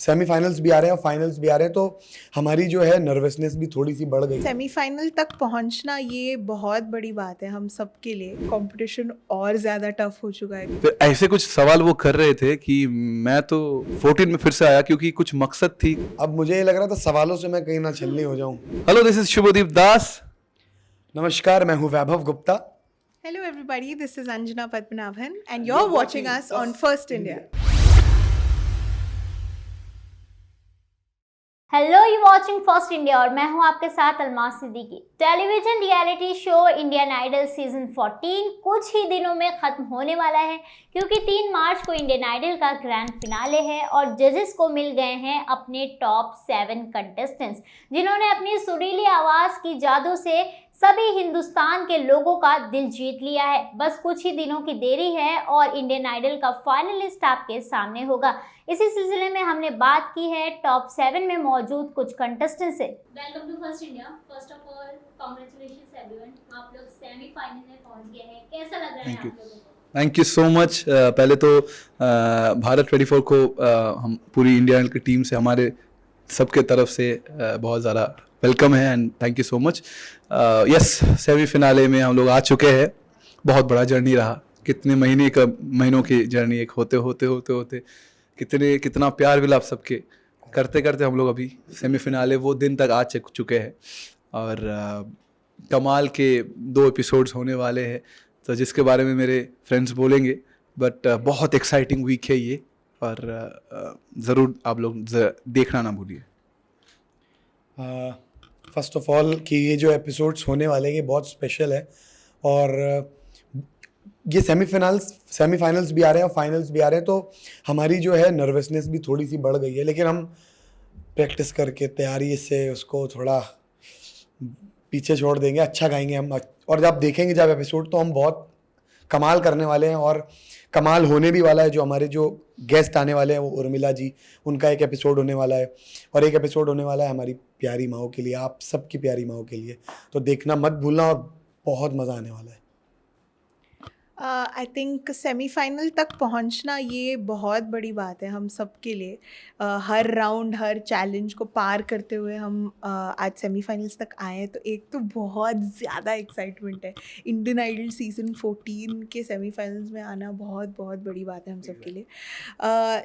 Semifinals भी आ रहे हैं और फाइनल्स भी आ रहे हैं, तो हमारी जो है नर्वसनेस भी थोड़ी सी बढ़ गई। सेमीफाइनल तक पहुंचना ये बहुत बड़ी बात है हम सब के लिए। कंपटीशन और ज़्यादा टफ हो चुका है। तो ऐसे कुछ सवाल वो कर रहे थे कि मैं तो 14 में फिर से आया क्योंकि कुछ मकसद थी। अब मुझे ये लग रहा था सवालों से मैं कहीं ना छलनी हो जाऊं। हेलो, दिस इज शुभदीप दास। नमस्कार, मैं हूं वैभव Gupta. Hello everybody, this is Anjana Padmanabhan and you're watching us on First India. Hello, you watching First India और मैं हूं आपके साथ Almas Siddiqui. Television reality show Indian Idol season 14 कुछ ही दिनों में खत्म होने वाला है, क्योंकि 3 मार्च को इंडियन आइडल का ग्रैंड फिनाले है और जजेस को मिल गए हैं अपने टॉप 7 कंटेस्टेंट्स, जिन्होंने अपनी सुरीली आवाज़ की जादू से सभी हिंदुस्तान के लोगों का दिल जीत लिया है। बस कुछ ही दिनों की देरी है और इंडियन आइडल का फाइनलिस्ट आपके सामने होगा। इसी सिलसिले में हमने बात की है टॉप 7 में मौजूद कुछ कंटेस्टेंट से। Welcome to First India. First of all congratulations everyone, आप लोग सेमीफाइनल में पहुंच गए हैं। कैसा लग रहा है आप लोगों को? Thank you so much. पहले तो भारत 24 को हम पूरी इंडिया की टीम से, हमारे सबके तरफ से बहुत ज़्यादा वेलकम है and thank you so much. Yes, semi-finale में हम लोग आ चुके हैं। बहुत बड़ा जर्नी रहा, कितने महीनों की जर्नी, एक होते कितना प्यार मिला आप सबके करते करते हम लोग अभी सेमीफिनाले वो दिन तक आ चुके हैं। और कमाल के 2 एपिसोड्स होने वाले हैं, तो जिसके बारे में मेरे फ्रेंड्स बोलेंगे, बट बहुत एक्साइटिंग वीक है ये, और ज़रूर आप लोग देखना ना भूलिए। फर्स्ट ऑफ ऑल कि ये जो एपिसोड्स होने वाले हैं ये बहुत स्पेशल है, और ये सेमीफाइनल्स भी आ रहे हैं और फाइनल्स भी आ रहे हैं, तो हमारी जो है नर्वसनेस भी थोड़ी सी बढ़ गई है, लेकिन हम प्रैक्टिस करके तैयारी से उसको थोड़ा पीछे छोड़ देंगे। अच्छा गाएंगे हम, और जब देखेंगे जब एपिसोड, तो हम बहुत कमाल करने वाले हैं और कमाल होने भी वाला है। जो हमारे जो गेस्ट आने वाले हैं वो उर्मिला जी, उनका एक एपिसोड होने वाला है, और एक एपिसोड होने वाला है हमारी प्यारी माओ के लिए, आप सबकी प्यारी माओ के लिए। तो देखना मत भूलना, और बहुत मज़ा आने वाला है। आई थिंक सेमीफाइनल तक पहुंचना ये बहुत बड़ी बात है हम सब के लिए। हर राउंड, हर चैलेंज को पार करते हुए हम आज सेमीफाइनल्स तक आए हैं, तो एक तो बहुत ज़्यादा एक्साइटमेंट है। इंडियन आइडल सीज़न 14 के सेमीफाइनल्स में आना बहुत बहुत बड़ी बात है हम सब के लिए।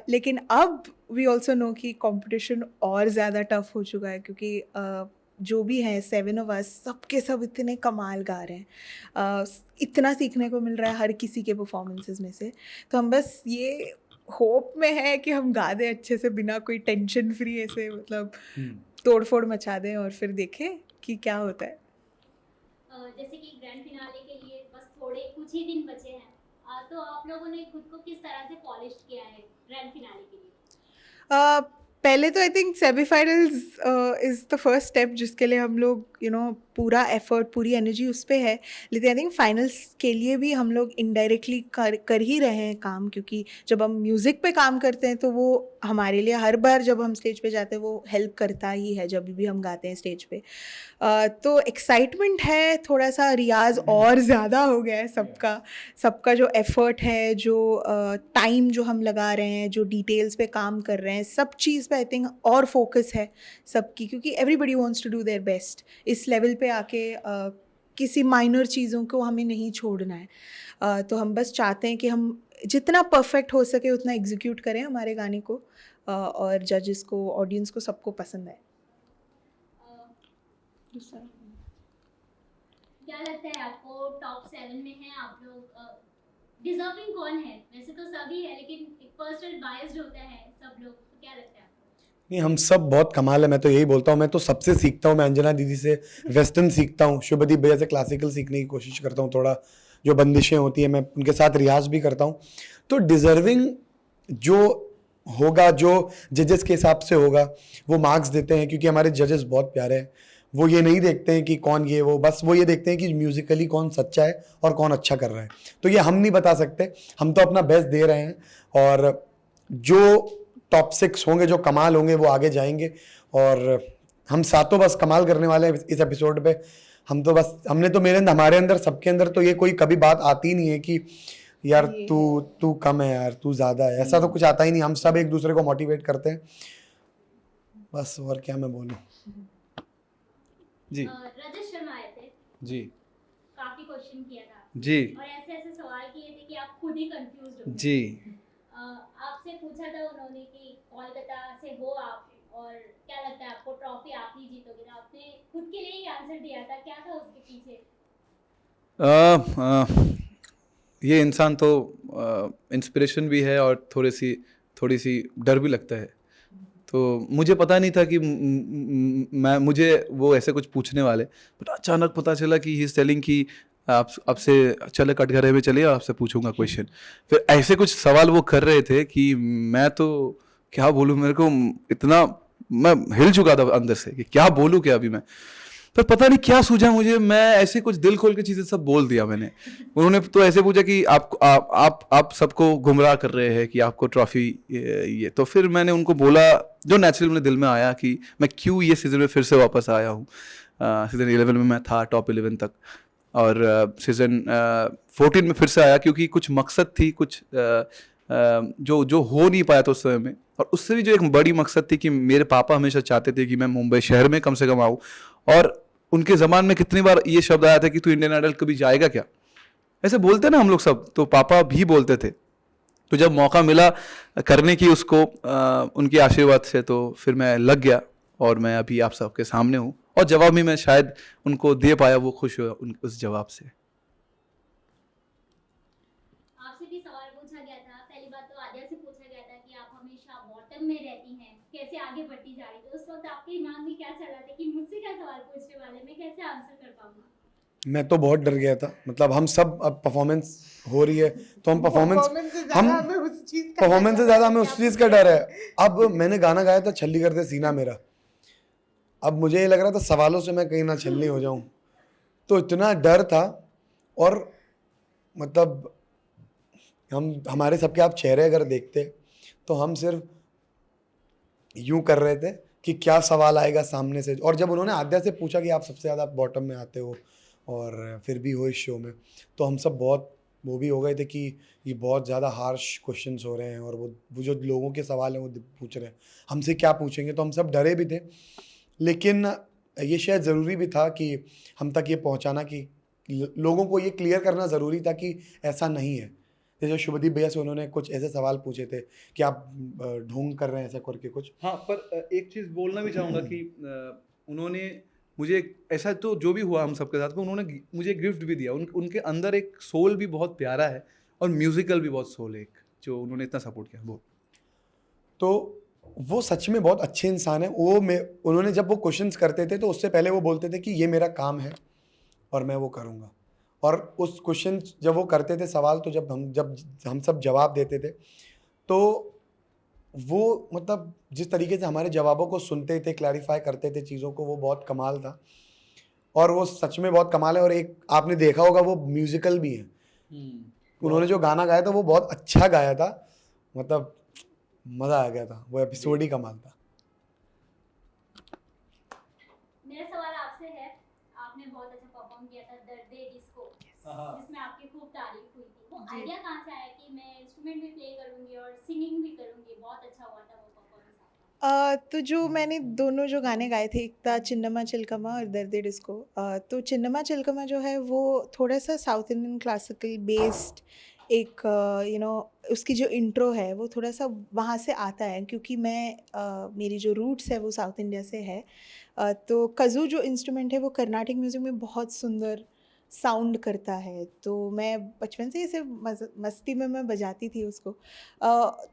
लेकिन अब वी ऑल्सो नो कि कंपटीशन और ज़्यादा टफ हो चुका है, क्योंकि जो भी हैं 7 ऑफ अस, सबके सब इतने कमाल गा रहे हैं। इतना सीखने को मिल रहा है हर किसी के परफॉर्मेंसेस में से, तो हम बस ये होप में है कि हम गा दें अच्छे से, बिना कोई टेंशन फ्री, ऐसे मतलब तोड़ फोड़ मचा दें, और फिर देखें कि क्या होता है। जैसे कि ग्रैंड फिनाले के लिए बस कुछ ही दिन बचे हैं, तो आप लोगों ने खुद को किस तरह से पॉलिश किया है ग्रैंड फिनाले के लिए? पहले तो I think semifinals is the first step, जिसके लिए हम लोग पूरा एफर्ट, पूरी एनर्जी उस पर है। लेकिन आई थिंक फाइनल्स के लिए भी हम लोग इनडायरेक्टली कर ही रहे हैं काम, क्योंकि जब हम म्यूज़िक पे काम करते हैं तो वो हमारे लिए हर बार जब हम स्टेज पे जाते हैं वो हेल्प करता ही है, जब भी हम गाते हैं स्टेज पे। तो एक्साइटमेंट है, थोड़ा सा रियाज और ज़्यादा हो गया है सबका जो एफर्ट है, जो टाइम जो हम लगा रहे हैं, जो डिटेल्स पे काम कर रहे हैं, सब चीज़ पे आई थिंक और फोकस है सबकी, क्योंकि everybody wants to do their best. इस लेवल पे आके किसी माइनर चीज़ों को हमें नहीं छोड़ना है। तो हम बस चाहते हैं कि हम जितना परफेक्ट हो सके उतना एग्जीक्यूट करें हमारे गाने को, और जजेस को, ऑडियंस को, सबको पसंद आए। दूसरा क्या लगता है आपको, टॉप 7 में हैं आप लोग, डिजर्विंग कौन है? वैसे तो सभी है, लेकिन एक पर्सनल बायस्ड होता है सब लोग, तो क्या लगता है? नहीं, हम सब बहुत कमाल है। मैं तो यही बोलता हूँ, मैं तो सबसे सीखता हूँ। मैं अंजना दीदी से वेस्टर्न सीखता हूँ, शुभदीप भैया से क्लासिकल सीखने की कोशिश करता हूँ। थोड़ा जो बंदिशें होती हैं मैं उनके साथ रियाज भी करता हूँ। तो डिज़र्विंग जो होगा, जो जजेस के हिसाब से होगा, वो मार्क्स देते हैं, क्योंकि हमारे जजेस बहुत प्यारे हैं। वो ये नहीं देखते हैं कि कौन ये वो, बस वो ये देखते हैं कि म्यूज़िकली कौन सच्चा है और कौन अच्छा कर रहा है। तो ये हम नहीं बता सकते, हम तो अपना बेस्ट दे रहे हैं, और जो टॉप 6 होंगे, जो कमाल होंगे, वो आगे जाएंगे। और हम सातों बस कमाल करने वाले हैं इस एपिसोड पे। हम तो बस, हमारे अंदर, सबके अंदर तो ये कोई कभी बात आती नहीं है कि यार तू कम है, यार तू ज़्यादा है, ऐसा तो कुछ आता ही नहीं। हम सब एक दूसरे को मोटिवेट करते हैं। बस और क्या मैं बोलूँ। जी रजत शर्मा आए थे, जी काफी क्वेश्चन किया था जी और ऐसे ऐसे सवाल किए थे कि आप खुद ही कंफ्यूज हो गए। जी आपसे पूछा था उन्होंने कि कोलकाता से हो आप और क्या लगता है आपको ट्रॉफी आप ही जीतोगे, तो आपने खुद के लिए ही आंसर दिया था, क्या था उसके पीछे? ये इंसान तो इंस्पिरेशन भी है और थोड़ी सी डर भी लगता है। तो मुझे पता नहीं था कि मुझे वो ऐसे कुछ पूछने वाले, बट अचानक पता चला कि ही इज टेलिंग कि आपसे चले कटघरे में चलिए, आपसे पूछूंगा क्वेश्चन। फिर ऐसे कुछ सवाल वो कर रहे थे कि मैं तो क्या बोलूँ, मेरे को इतना, मैं हिल चुका था अंदर से कि क्या बोलूँ क्या अभी मैं। पर पता नहीं क्या सूझा मुझे, मैं ऐसे कुछ दिल खोल के चीजें सब बोल दिया मैंने। उन्होंने तो ऐसे पूछा कि आप सबको गुमराह कर रहे हैं कि आपको ट्रॉफी ये। तो फिर मैंने उनको बोला जो नेचुरली मेरे दिल में आया कि मैं क्यों ये सीजन में फिर से वापस आया हूँ। सीजन 11 में मैं था टॉप 11 तक, और सीजन 14 में फिर से आया क्योंकि कुछ मकसद थी, कुछ जो हो नहीं पाया था उस समय में। और उससे भी जो एक बड़ी मकसद थी कि मेरे पापा हमेशा चाहते थे कि मैं मुंबई शहर में कम से कम आऊँ। और उनके ज़बान में कितनी बार ये शब्द आया था कि तू इंडियन आइडल कभी जाएगा क्या, ऐसे बोलते ना हम लोग सब, तो पापा भी बोलते थे। तो जब मौका मिला करने की उसको उनके आशीर्वाद से, तो फिर मैं लग गया और मैं अभी आप सबके सामने हूँ। और जवाब भी मैं शायद उनको दे पाया, वो खुश हुआ उस जवाब से। आपसे भी सवाल पूछा गया था, पहली बात तो आद्या से पूछा गया था कि आप हमेशा बॉटम में रहती हैं, कैसे आगे बढ़ती जा रही थी, उस वक्त आपके दिमाग में क्या चल रहा था कि मुझसे क्या सवाल पूछने वाले, मैं कैसे आंसर कर पाऊंगा? मैं तो बहुत डर गया था, मतलब हम सब अब परफॉर्मेंस हो रही है तो हम परफॉर्मेंस से ज़्यादा हमें उस चीज़ का डर है। अब मैंने गाना गाया था छल्ली करते सीना मेरा, अब मुझे ये लग रहा था सवालों से मैं कहीं ना छलनी हो जाऊं, तो इतना डर था। और मतलब हमारे सबके आप चेहरे अगर देखते तो हम सिर्फ यूं कर रहे थे कि क्या सवाल आएगा सामने से। और जब उन्होंने आद्या से पूछा कि आप सबसे ज़्यादा बॉटम में आते हो और फिर भी हो इस शो में, तो हम सब बहुत वो भी हो गए थे कि ये बहुत ज़्यादा हार्श क्वेश्चंस हो रहे हैं और वो जो लोगों के सवाल हैं वो पूछ रहे हैं, हमसे क्या पूछेंगे। तो हम सब डरे भी थे, लेकिन ये शायद ज़रूरी भी था कि हम तक ये पहुंचाना कि लोगों को ये क्लियर करना ज़रूरी था कि ऐसा नहीं है। जैसे शुभदीप भैया से उन्होंने कुछ ऐसे सवाल पूछे थे कि आप ढोंग कर रहे हैं ऐसा करके कुछ। हाँ, पर एक चीज़ बोलना भी चाहूँगा कि उन्होंने मुझे ऐसा, तो जो भी हुआ हम सबके साथ में, उन्होंने मुझे गिफ्ट भी दिया। उनके अंदर एक सोल भी बहुत प्यारा है और म्यूजिकल भी बहुत सोल है, एक जो उन्होंने इतना सपोर्ट किया वो। तो वो सच में बहुत अच्छे इंसान है। उन्होंने जब वो क्वेश्चंस करते थे तो उससे पहले वो बोलते थे कि ये मेरा काम है और मैं वो करूँगा। और उस क्वेश्चन जब वो करते थे सवाल, तो जब हम सब जवाब देते थे, तो वो मतलब जिस तरीके से हमारे जवाबों को सुनते थे, क्लैरिफाई करते थे चीज़ों को, वो बहुत कमाल था। और वो सच में बहुत कमाल है। और एक आपने देखा होगा वो म्यूजिकल भी है। उन्होंने जो गाना गाया था वो बहुत अच्छा गाया था, मतलब मज़ा आ गया था, वो एपिसोड ही कमाल था। मेरा सवाल आपसे है, आपने बहुत अच्छा परफॉर्म किया था दर्दे डिस्को, जिसमें आपकी खूब तारीफ हुई थी। वो आइडिया कहाँ से आया कि मैं इंस्ट्रूमेंट भी प्ले करूंगी और सिंगिंग भी करूंगी? बहुत अच्छा हुआ था वो परफॉर्मेंस आपका। तो जो मैंने दोनों जो गाने गाए थे, एक था चिन्नम्मा चिलकम्मा और दर्दे डिस्को। तो चिन्नम्मा चिलकम्मा जो है वो थोड़ा सा साउथ इंडियन क्लासिकल बेस्ड एक उसकी जो इंट्रो है वो थोड़ा सा वहाँ से आता है, क्योंकि मेरी जो रूट्स है वो साउथ इंडिया से है। तो कज़ू जो इंस्ट्रूमेंट है वो कर्नाटिक म्यूज़िक में बहुत सुंदर साउंड करता है, तो मैं बचपन से इसे मस्ती में मैं बजाती थी उसको।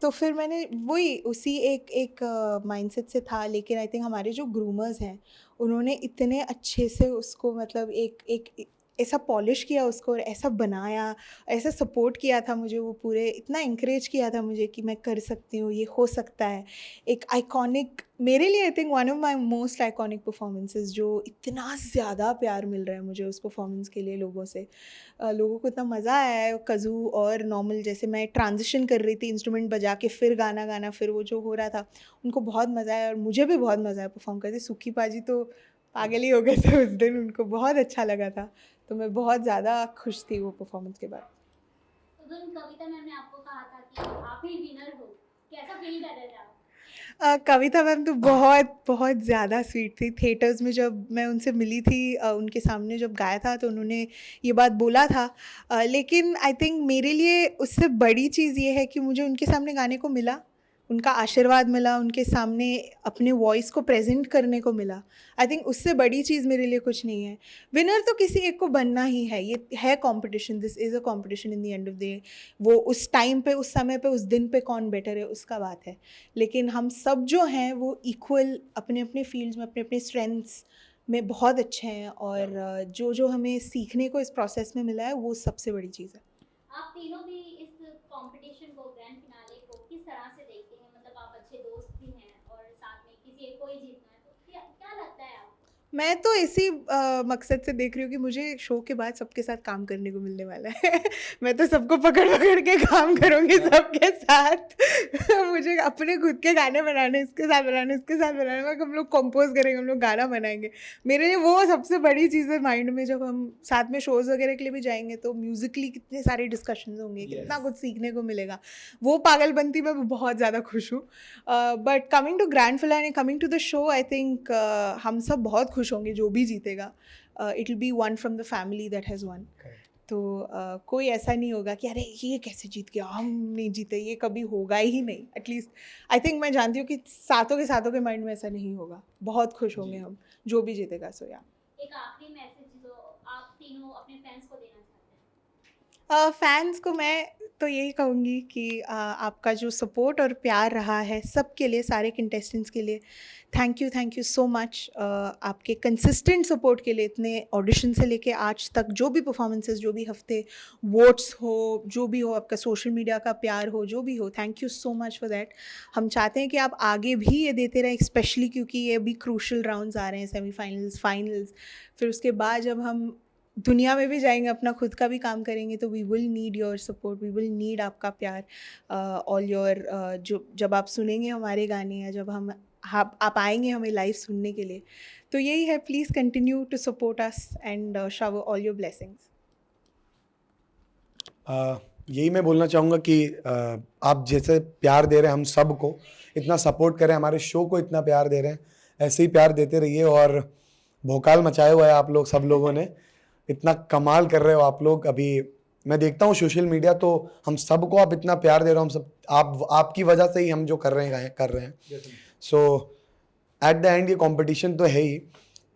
तो फिर मैंने वही उसी एक माइंडसेट से था। लेकिन आई थिंक हमारे जो ग्रूमर्स हैं उन्होंने इतने अच्छे से उसको मतलब एक ऐसा पॉलिश किया उसको और ऐसा बनाया, ऐसा सपोर्ट किया था मुझे, वो पूरे इतना इंकरेज किया था मुझे कि मैं कर सकती हूँ, ये हो सकता है। एक आइकॉनिक, मेरे लिए I think one of my most iconic performances, जो इतना ज़्यादा प्यार मिल रहा है मुझे उस परफॉर्मेंस के लिए लोगों से। लोगों को इतना मज़ा आया है। कज़ू और नॉर्मल, जैसे मैं ट्रांजिशन कर रही थी इंस्ट्रूमेंट बजा के फिर गाना गाना, फिर वो जो हो रहा था, उनको बहुत मज़ा आया और मुझे भी बहुत मज़ा आया परफॉर्म करते। सुखी पाजी तो पागल ही हो गए थे उस दिन, उनको बहुत अच्छा लगा था। तो मैं बहुत ज़्यादा खुश थी वो परफॉर्मेंस के बाद। तो दिन कविता मैम ने आपको कहा था कि आप ही विनर हो, कैसा फील कर रहे थे आप? कविता मैम तो बहुत बहुत ज़्यादा स्वीट थी। थिएटर्स में जब मैं उनसे मिली थी, उनके सामने जब गाया था तो उन्होंने ये बात बोला था। लेकिन आई थिंक मेरे लिए उससे बड़ी चीज़ ये है कि मुझे उनके सामने गाने को मिला, उनका आशीर्वाद मिला, उनके सामने अपने वॉइस को प्रेजेंट करने को मिला। आई थिंक उससे बड़ी चीज़ मेरे लिए कुछ नहीं है। विनर तो किसी एक को बनना ही है, ये है competition, this is a competition in the end of the day. वो उस टाइम पे, उस समय पे, उस दिन पे कौन बेटर है उसका बात है। लेकिन हम सब जो हैं वो इक्वल अपने अपने फील्ड्स में, अपने अपने स्ट्रेंथ्स में बहुत अच्छे हैं, और जो जो हमें सीखने को इस प्रोसेस में मिला है वो सबसे बड़ी चीज़ है। आप तीनों भी इस कंपटीशन को, ग्रैंड फिनाले को किस तरह से देखते हैं? मतलब आप अच्छे दोस्त भी हैं और साथ में किसी एक को ही जीतना है, तो क्या क्या लगता है आपको? मैं तो इसी मकसद से देख रही हूँ कि मुझे शो के बाद सबके साथ काम करने को मिलने वाला है। मैं तो सबको पकड़ पकड़ के काम करूँगी सबके साथ। मुझे अपने खुद के गाने बनाने, इसके साथ बनाने, इसके साथ बनाने, मैं हम लोग कंपोज करेंगे, हम लोग गाना बनाएंगे। मेरे लिए वो सबसे बड़ी चीज़ है माइंड में। जब हम साथ में शोज़ वगैरह के लिए भी जाएंगे तो म्यूज़िकली कितने सारे डिस्कशंस होंगे, कितना कुछ सीखने को मिलेगा। वो पागलपंती में बहुत ज़्यादा खुश हूँ। But coming to grand finale, coming to the show, I think हम सब बहुत खुश होंगे जो भी जीतेगा। It will be one from the family that has won. तो कोई ऐसा नहीं होगा कि अरे ये कैसे जीत गया, हम नहीं जीते, ये कभी होगा ही नहीं। एटलीस्ट आई थिंक मैं जानती हूँ कि सातों के माइंड में ऐसा नहीं होगा। बहुत खुश होंगे हम जो भी जीतेगा। सो या एक आखिरी मैसेज जो आप तीनों अपने फैंस को देना चाहते हैं? फैंस को मैं तो यही कहूँगी कि आपका जो सपोर्ट और प्यार रहा है सबके लिए, सारे कंटेस्टेंट्स के लिए, थैंक यू सो मच। आपके कंसिस्टेंट सपोर्ट के लिए, इतने ऑडिशन से लेके आज तक जो भी परफॉर्मेंसेस, जो भी हफ्ते वोट्स हो, जो भी हो, आपका सोशल मीडिया का प्यार हो, जो भी हो, thank you so much for that. हम चाहते हैं कि आप आगे भी ये देते रहें, स्पेशली क्योंकि ये अभी क्रूशल राउंड्स आ रहे हैं, सेमीफाइनल्स, फाइनल्स। फिर उसके बाद जब हम दुनिया में भी जाएंगे, अपना खुद का भी काम करेंगे, तो we will need your support, we will need आपका प्यार, ऑल योर जो जब आप सुनेंगे हमारे गाने, या जब आप आएंगे हमें लाइव सुनने के लिए, तो यही है, please continue to support us and shower all your blessings. यही मैं बोलना चाहूँगा कि आप जैसे प्यार दे रहे हैं हम सब को, इतना सपोर्ट करें, हमारे शो को इतना प्यार दे रहे हैं, ऐसे ही प्यार देते रहिए। और भोकाल मचाया हुआ है आप लोग सब लोगों ने, इतना कमाल कर रहे हो आप लोग। अभी मैं देखता हूँ सोशल मीडिया, तो हम सबको आप इतना प्यार दे रहे हो, हम सब आपकी वजह से ही हम जो कर रहे हैं। सो एट द एंड ये कंपटीशन तो है ही,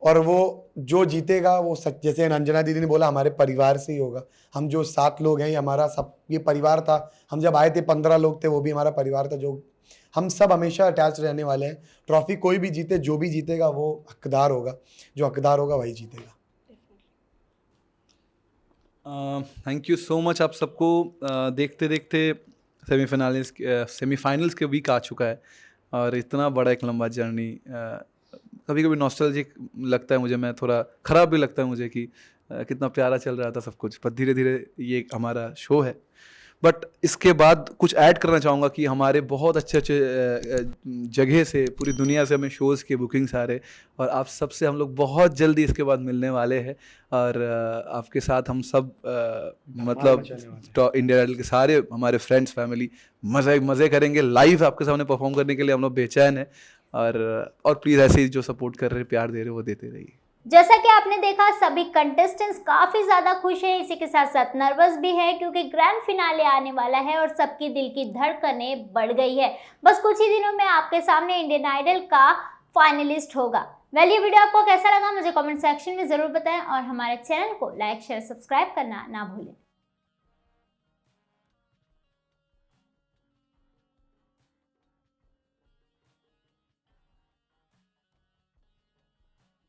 और वो जो जीतेगा वो जैसे अंजना दीदी ने बोला, हमारे परिवार से ही होगा। हम जो 7 लोग हैं, ये हमारा सब ये परिवार था। हम जब आए थे 15 लोग थे, वो भी हमारा परिवार था। जो हम सब हमेशा अटैच रहने वाले हैं। ट्रॉफी कोई भी जीते, जो भी जीतेगा वो हकदार होगा, जो हकदार होगा वही जीतेगा। थैंक यू सो मच आप सबको। देखते देखते सेमीफाइनल्स के वीक आ चुका है, और इतना बड़ा एक लंबा जर्नी, कभी कभी नॉस्टैल्जिक लगता है मुझे, मैं थोड़ा ख़राब भी लगता है मुझे कि कितना प्यारा चल रहा था सब कुछ, पर धीरे धीरे ये हमारा शो है। बट इसके बाद कुछ ऐड करना चाहूँगा कि हमारे बहुत अच्छे अच्छे जगह से, पूरी दुनिया से हमें शोज़ के बुकिंग्स आ रहे, और आप सबसे हम लोग बहुत जल्दी इसके बाद मिलने वाले हैं। और आपके साथ हम सब मतलब इंडिया आइडल के सारे हमारे फ्रेंड्स, फैमिली मज़े करेंगे। लाइव आपके सामने परफॉर्म करने के लिए हम लोग बेचैन हैं, और प्लीज़ ऐसे ही जो सपोर्ट कर रहे हैं, प्यार दे रहे हैं, वो देते रहिए। जैसा कि आपने देखा, सभी कंटेस्टेंट्स काफ़ी ज़्यादा खुश हैं, इसी के साथ साथ नर्वस भी है, क्योंकि ग्रैंड फिनाले आने वाला है और सबकी दिल की धड़कनें बढ़ गई है। बस कुछ ही दिनों में आपके सामने इंडियन आइडल का फाइनलिस्ट होगा। ये वीडियो आपको कैसा लगा मुझे कमेंट सेक्शन में ज़रूर बताएं, और हमारे चैनल को लाइक, शेयर, सब्सक्राइब करना ना भूलें।